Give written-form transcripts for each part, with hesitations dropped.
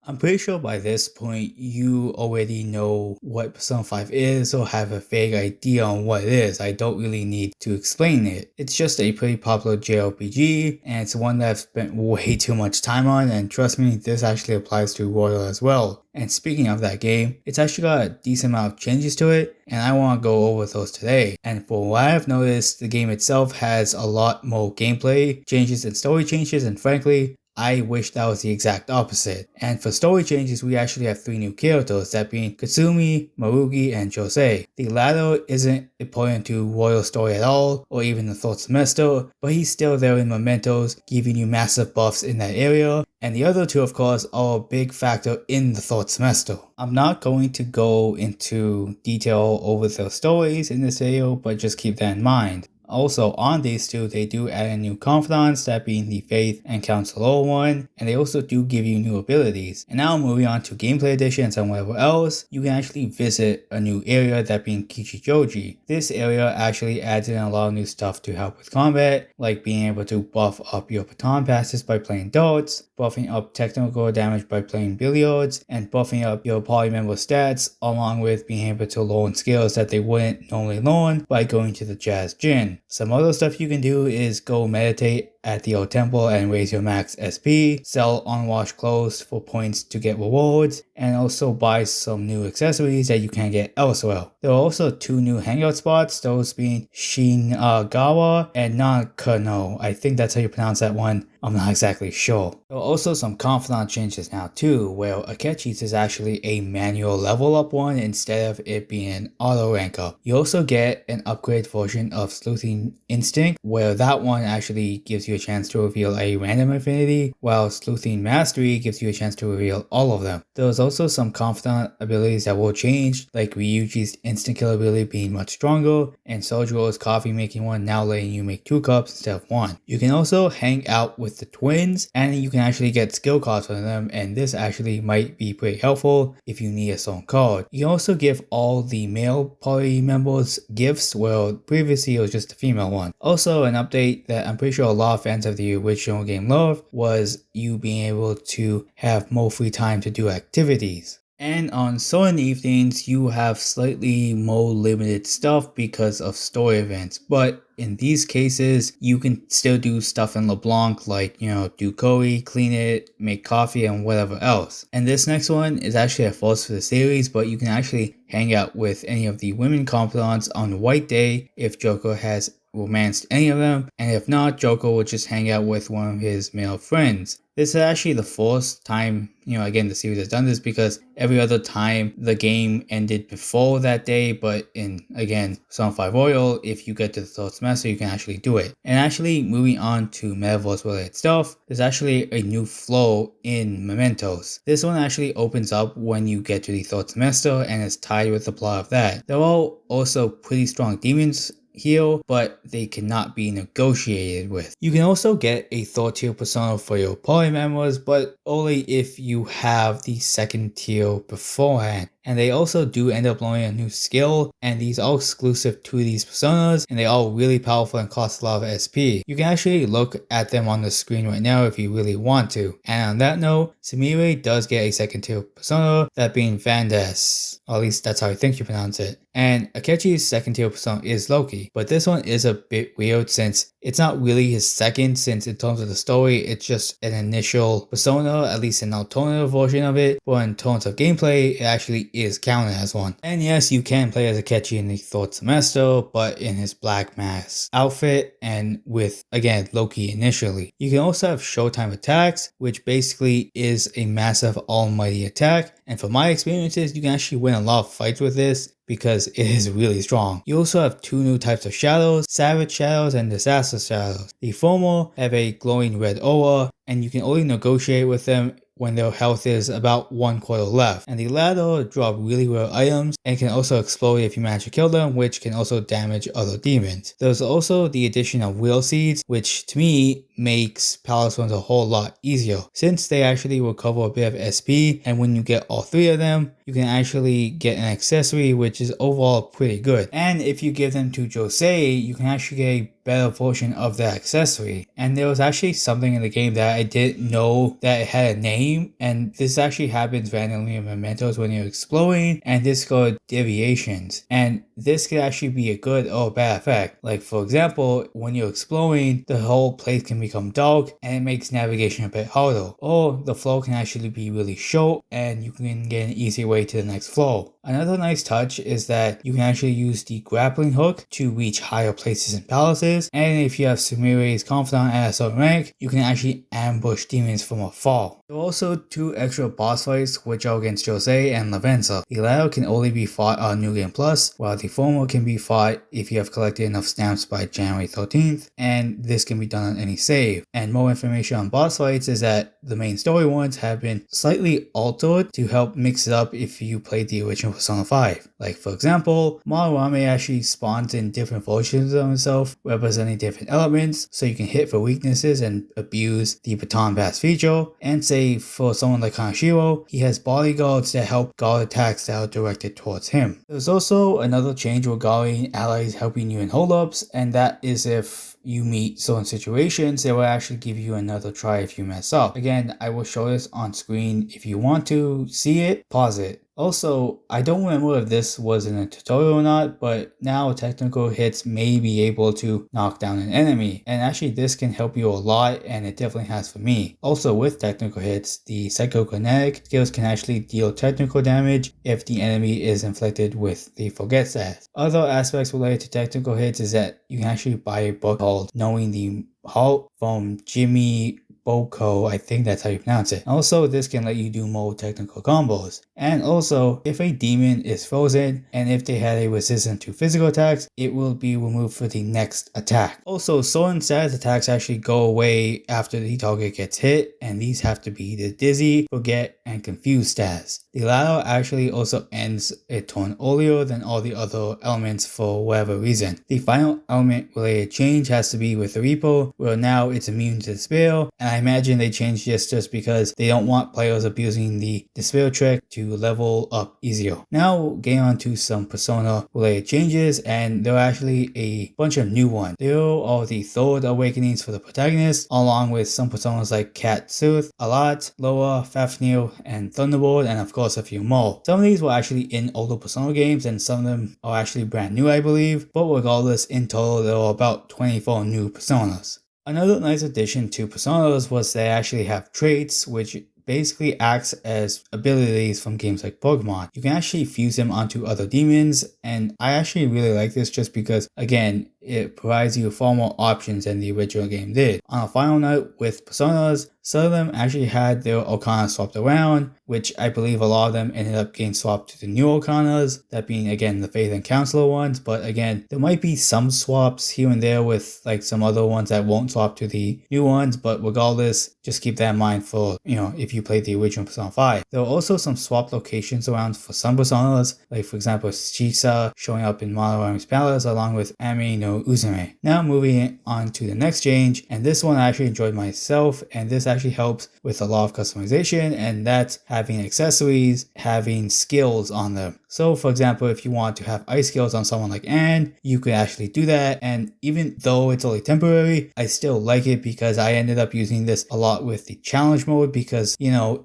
I'm pretty sure by this point you already know what Persona 5 is or have a vague idea on what it is. I don't really need to explain it. It's just a pretty popular JRPG and it's one that I've spent way too much time on, and trust me, this actually applies to Royal as well. And speaking of that game, it's actually got a decent amount of changes to it, and I want to go over those today. And for what I've noticed, the game itself has a lot more gameplay changes and story changes, and frankly, I wish that was the exact opposite. And for story changes, we actually have 3 new characters, that being Katsumi, Marugi, and Jose. The latter isn't important to Royal's story at all, or even the third semester, but he's still there in Mementos, giving you massive buffs in that area. And the other 2, of course, are a big factor in the third semester. I'm not going to go into detail over their stories in this video, but just keep that in mind. Also, on these 2, they do add a new confidants, that being the Faith and Counselor one, and they also do give you new abilities. And now moving on to gameplay additions and whatever else, you can actually visit a new area, that being Kichijoji. This area actually adds in a lot of new stuff to help with combat, like being able to buff up your baton passes by playing darts, buffing up technical damage by playing billiards, and buffing up your party member stats, along with being able to learn skills that they wouldn't normally learn by going to the Jazz Gym. Some other stuff you can do is go meditate at the old temple and raise your max SP, sell unwashed clothes for points to get rewards, and also buy some new accessories that you can't get elsewhere. There are also 2 new hangout spots, those being Shinagawa and Nakano. I think that's how you pronounce that one. I'm not exactly sure. There are also some confidant changes now too, where Akechi's is actually a manual level up one instead of it being an auto rank up. You also get an upgrade version of Sleuthing Instinct, where that one actually gives you a chance to reveal a random affinity, while Sleuthing Mastery gives you a chance to reveal all of them. There's also some confidant abilities that will change, like Ryuji's instant kill ability being much stronger, and Sojuro's coffee making one now letting you make 2 cups instead of 1. You can also hang out with the twins, and you can actually get skill cards from them, and this actually might be pretty helpful if you need a certain card. You can also give all the male party members gifts, where previously it was just the female one. Also, an update that I'm pretty sure a lot of fans of the original game loved was you being able to have more free time to do activities. And on certain evenings, you have slightly more limited stuff because of story events, but in these cases, you can still do stuff in LeBlanc like, do curry, clean it, make coffee, and whatever else. And this next one is actually a first for the series, but you can actually hang out with any of the women confidants on White Day if Joker has romanced any of them, and if not, Joker will just hang out with one of his male friends. This is actually the first time, again, the series has done this, because every other time the game ended before that day, but in, again, Persona 5 Royal, if you get to the 3rd semester, you can actually do it. And actually, moving on to Metaverse related stuff, there's actually a new flow in Mementos. This one actually opens up when you get to the 3rd semester and is tied with the plot of that. There are also pretty strong demons here, but they cannot be negotiated with. You can also get a 3rd tier persona for your party members, but only if you have the 2nd tier beforehand. And they also do end up learning a new skill, and these are exclusive to these personas, and they are really powerful and cost a lot of SP. You can actually look at them on the screen right now if you really want to. And on that note, Sumire does get a 2nd tier persona, that being Vandas. Or at least that's how I think you pronounce it. And Akechi's 2nd tier persona is Loki, but this one is a bit weird since it's not really his 2nd, since in terms of the story, it's just an initial persona, at least an alternative version of it, but in terms of gameplay, it actually is counted as one. And yes, you can play as Akechi in the 3rd semester, but in his black mask outfit and with, again, Loki initially. You can also have Showtime attacks, which basically is a massive almighty attack, and from my experiences, you can actually win a lot of fights with this, because it is really strong. You also have 2 new types of shadows, Savage Shadows and Disaster Shadows. The former have a glowing red aura, and you can only negotiate with them when their health is about 1/4 left, and the latter drop really rare items and can also explode if you manage to kill them, which can also damage other demons. There's also the addition of Will Seeds, which to me makes Palace runs a whole lot easier, since they actually recover a bit of SP, and when you get all 3 of them, you can actually get an accessory which is overall pretty good. And if you give them to Jose, you can actually get a better version of that accessory. And there was actually something in the game that I didn't know that it had a name, and this actually happens randomly in mementos when you're exploring, and this is called deviations. And this could actually be a good or bad effect. Like for example, when you're exploring, the whole place can become dark and it makes navigation a bit harder. Or the flow can actually be really short and you can get an easy way to the next flow. Another nice touch is that you can actually use the grappling hook to reach higher places in palaces, and if you have Sumire's Confidant at a certain rank, you can actually ambush demons from afar. There are also 2 extra boss fights which are against Jose and Lavenza. The latter can only be fought on New Game Plus, while the former can be fought if you have collected enough stamps by January 13th, and this can be done on any save. And more information on boss fights is that the main story ones have been slightly altered to help mix it up if you played the original Persona 5. Like for example, Maruame actually spawns in different versions of himself, representing different elements, so you can hit for weaknesses and abuse the baton pass feature. And say for someone like Kanashiro, he has bodyguards that help guard attacks that are directed towards him. There's also another change regarding allies helping you in holdups, and that is if you meet certain situations, they will actually give you another try if you mess up. Again, I will show this on screen. If you want to see it, pause it. Also, I don't remember if this was in a tutorial or not, but now technical hits may be able to knock down an enemy, and actually this can help you a lot, and it definitely has for me. Also with technical hits, the psychokinetic skills can actually deal technical damage if the enemy is inflicted with the forget stat. Other aspects related to technical hits is that you can actually buy a book called Knowing the Halt from Jimmy Boko, I think that's how you pronounce it. Also, this can let you do more technical combos. And also, if a demon is frozen and if they had a resistance to physical attacks, it will be removed for the next attack. Also, certain status attacks actually go away after the target gets hit, and these have to be the dizzy, forget, and confuse status. The latter actually also ends a turn earlier than all the other elements for whatever reason. The final element related change has to be with the Reaper, where now it's immune to despair, and I imagine they changed this just because they don't want players abusing the despair trick to level up easier. Now getting on to some Persona related changes, and there are actually a bunch of new ones. There are the third awakenings for the protagonist, along with some Personas like Cat Sooth, Alat, Loa, Fafnir, and Thunderbolt, and of course a few more. Some of these were actually in older Persona games, and some of them are actually brand new I believe, but regardless, in total there are about 24 new Personas. Another nice addition to Personas was they actually have traits which basically acts as abilities from games like Pokemon. You can actually fuse them onto other demons, and I actually really like this just because, again, it provides you far more options than the original game did. On a final note with Personas, some of them actually had their Arcana swapped around, which I believe a lot of them ended up getting swapped to the new Arcanas, that being again the Faith and Counselor ones, but again, there might be some swaps here and there with like some other ones that won't swap to the new ones, but regardless, just keep that in mind for, if you played the original Persona 5. There are also some swap locations around for some Personas, like for example Shisa showing up in Monogram's Palace along with Ami no Uzume. Now moving on to the next change, and this one I actually enjoyed myself, and this actually helps with a lot of customization, and that's having accessories, having skills on them. So for example, if you want to have ice skills on someone like Anne, you could actually do that, and even though it's only temporary, I still like it because I ended up using this a lot with the challenge mode because,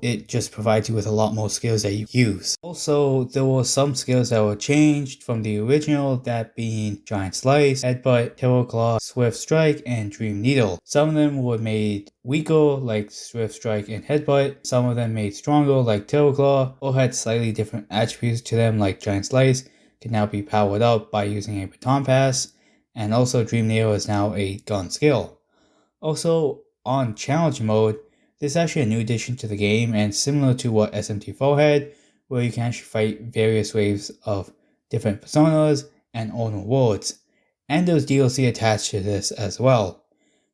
it just provides you with a lot more skills that you use. Also, there were some skills that were changed from the original, that being Giant Slice, Headbutt, Terror Claw, Swift Strike, and Dream Needle. Some of them were made weaker like Swift Strike and Headbutt, some of them made stronger like Terror Claw, or had slightly different attributes to them like Giant Slice can now be powered up by using a baton pass, and also Dream Needle is now a gun skill. Also, on challenge mode, this is actually a new addition to the game and similar to what SMT4 had, where you can actually fight various waves of different personas and earn rewards, and there's DLC attached to this as well.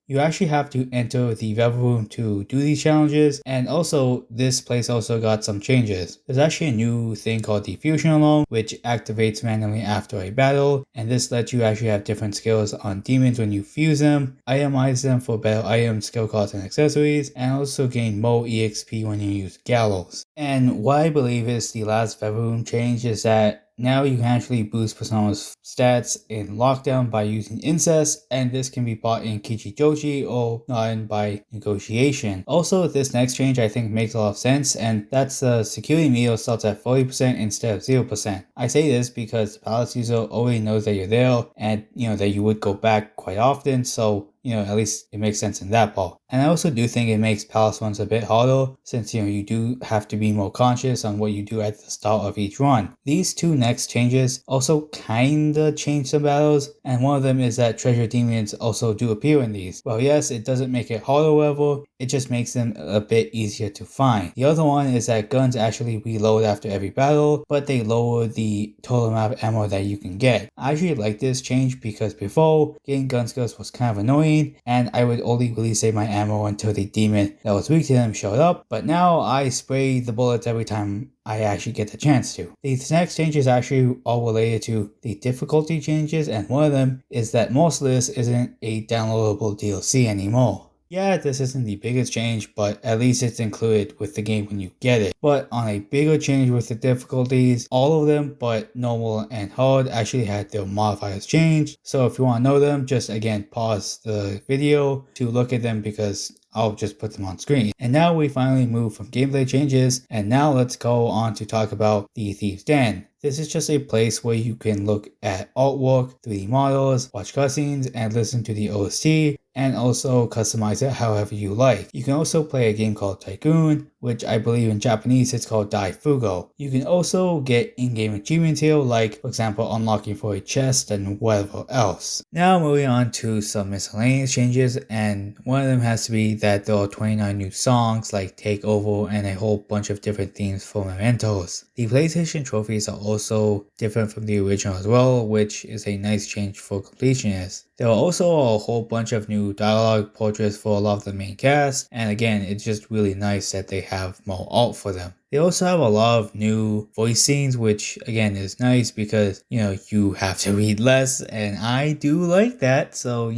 You actually have to enter the Velvet Room to do these challenges, and also this place also got some changes. There's actually a new thing called the Fusion Alarm, which activates randomly after a battle, and this lets you actually have different skills on demons when you fuse them, itemize them for better items, skill cards, and accessories, and also gain more EXP when you use Gallows. And what I believe is the last Velvet Room change is that now you can actually boost Persona's stats in Lockdown by using Incest, and this can be bought in Kichijoji or gotten by negotiation. Also, this next change I think makes a lot of sense, and that's the security meter starts at 40% instead of 0%. I say this because the Palace user already knows that you're there, and that you would go back quite often, so at least it makes sense in that part. And I also do think it makes Palace runs a bit harder, since you do have to be more conscious on what you do at the start of each run. These two next changes also kinda change some battles, and one of them is that treasure demons also do appear in these. Well, yes, it doesn't make it harder level, it just makes them a bit easier to find. The other one is that guns actually reload after every battle, but they lower the total amount of ammo that you can get. I actually like this change because before, getting gun skills was kind of annoying, and I would only really save my ammo until the demon that was weak to them showed up, but now I spray the bullets every time I actually get the chance to. These next changes actually all related to the difficulty changes, and one of them is that Merciless isn't a downloadable DLC anymore. Yeah, this isn't the biggest change, but at least it's included with the game when you get it. But on a bigger change with the difficulties, all of them but normal and hard actually had their modifiers changed. So if you want to know them, just again pause the video to look at them because I'll just put them on screen. And now we finally move from gameplay changes, and now let's go on to talk about the Thieves' Den. This is just a place where you can look at artwork, 3D models, watch cutscenes, and listen to the OST, and also customize it however you like. You can also play a game called Tycoon, which I believe in Japanese it's called Daifugo. You can also get in-game achievements here, like for example unlocking for a chest and whatever else. Now moving on to some miscellaneous changes, and one of them has to be that there are 29 new songs like Takeover and a whole bunch of different themes for mementos. The PlayStation trophies are also different from the original as well, which is a nice change for completionists. There are also a whole bunch of new dialogue portraits for a lot of the main cast, and again, it's just really nice that they have more art for them. They also have a lot of new voice scenes, which again is nice because, you have to read less, and I do like that, so,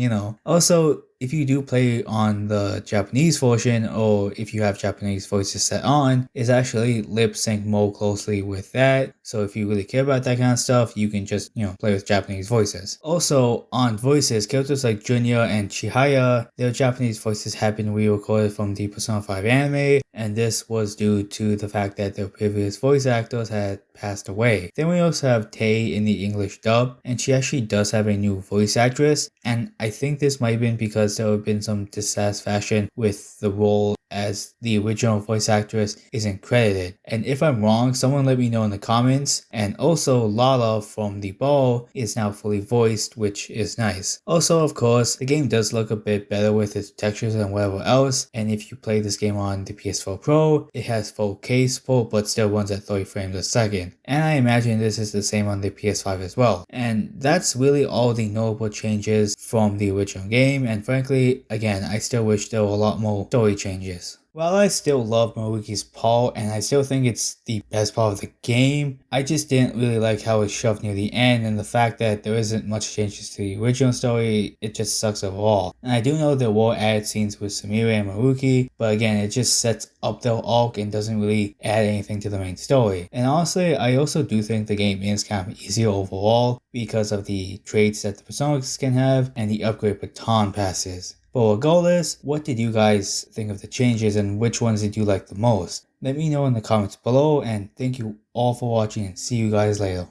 Also, if you do play on the Japanese version, or if you have Japanese voices set on, it's actually lip sync more closely with that. So if you really care about that kind of stuff, you can just, play with Japanese voices. Also, on voices, characters like Junya and Chihaya, their Japanese voices have been re-recorded from the Persona 5 anime, and this was due to the fact that their previous voice actors had passed away. Then we also have Tay in the English dub, and she actually does have a new voice actress, and I think this might have been because there have been some dissatisfaction with the role as the original voice actress isn't credited. And if I'm wrong, someone let me know in the comments. And also Lala from The Ball is now fully voiced, which is nice. Also, of course, the game does look a bit better with its textures and whatever else, and if you play this game on the PS4 Pro, it has 4K support but still runs at 30 frames a second. And I imagine this is the same on the PS5 as well. And that's really all the notable changes from the original game, and frankly, again, I still wish there were a lot more story changes. While I still love Maruki's part, and I still think it's the best part of the game, I just didn't really like how it's shoved near the end, and the fact that there isn't much changes to the original story, it just sucks overall. And I do know there were added scenes with Sumire and Maruki, but again, it just sets up their arc and doesn't really add anything to the main story. And honestly, I also do think the game is kind of easier overall because of the traits that the personas can have and the upgrade baton passes. But regardless, what did you guys think of the changes and which ones did you like the most? Let me know in the comments below, and thank you all for watching and see you guys later.